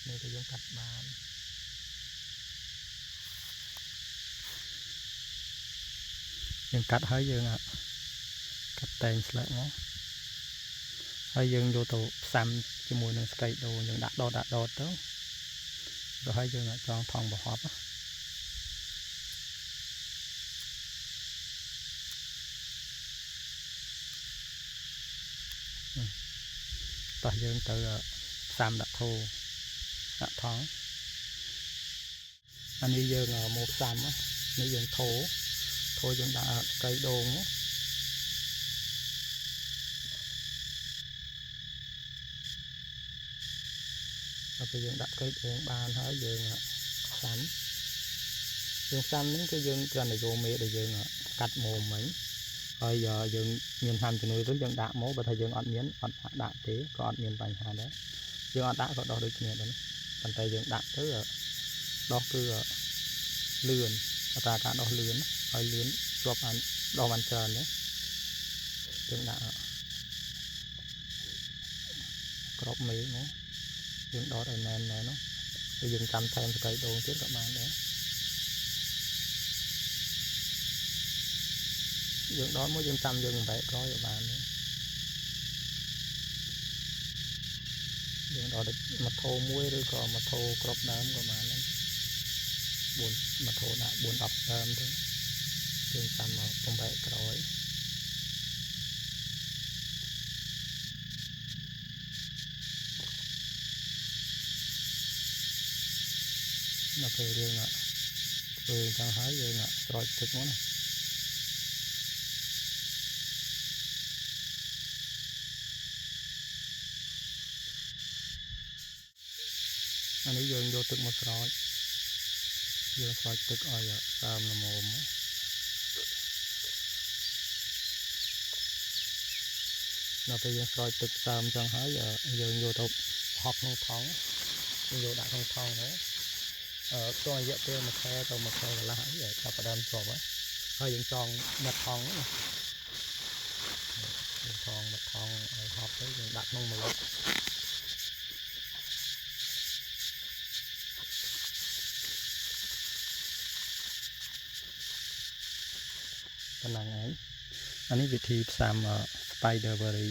នេះក៏យើងកាត់បានយើងកាត់ហើយយើងកាត់តែងស្លឹកមកហើយយើងយកទៅផ្សំជាមួយនឹងស្កៃដូងយើងដាក់ដតទៅrồiហើយយើងចងថងប្រហប់តោះយើងទៅផ្សំដាក់ធូដាក់ថងអានេះយើងមកផ្សំនេះយើងធូយើងដាក់ស្កៃដូងដល់ពេលយើងដាក់ស្កៃដូងបានហើយយើងផ្សំនេះគឺយើងគ្រាន់តែយកមេដែលយើងកាត់មុំមិញហើយយើងមានហាំជំនួយទៅយើងដាក់មកបើថាយើងអត់មានអត់ដាក់ទេក៏អត់មានបញ្ហាដែរយើងអត់ដាក់ក៏ដោះដូចគ្នាដែរប៉ុន្តែយើងដាក់ទៅដោះគឺលឿនអត្រាការដោះលឿនហើយលឿនជាប់ដោះបានច្រើនណាយើងដាក់ក្របមេមកយើងដកឲ្យណែននោះហើយយើងចាំថែមស្កៃដូងទៀតក៏បានដែរយើងដកមកយើងចាំយើងបែកក្រោយក៏បានដែរយើងដកមកធូមួយឬក៏មកធូក្របដើមក៏បានដែរ4មកធូដាក់4 10ដើមទៅយើងចាំមកបំបែកក្រោយដល់ពេលយើងធ្វើអញ្ចឹងហើយយើងស្រោចទឹកមកណាអានេះយើងយកទឹកមកស្រោចយើងស្រោចទឹកឲ្យសើមល្មមដល់ពេលយើងស្រោចទឹកសើមអញ្ចឹងហើយយើងយកទៅហប់ក្នុងថង់យើងយកដាក់ក្នុងថង់ទៅក្នុងរយៈពេល1 ខែទៅ1 ខែកន្លះហើយចាប់ផ្ដើមជាប់ហើយយើងចងមាត់ថង់យើងថងមាត់ថង់ឲ្យហប់ទៅយើងដាក់ក្នុងម្លប់ប៉ុណ្ណឹងឯងអានេះវិធីផ្សំ Spiderberry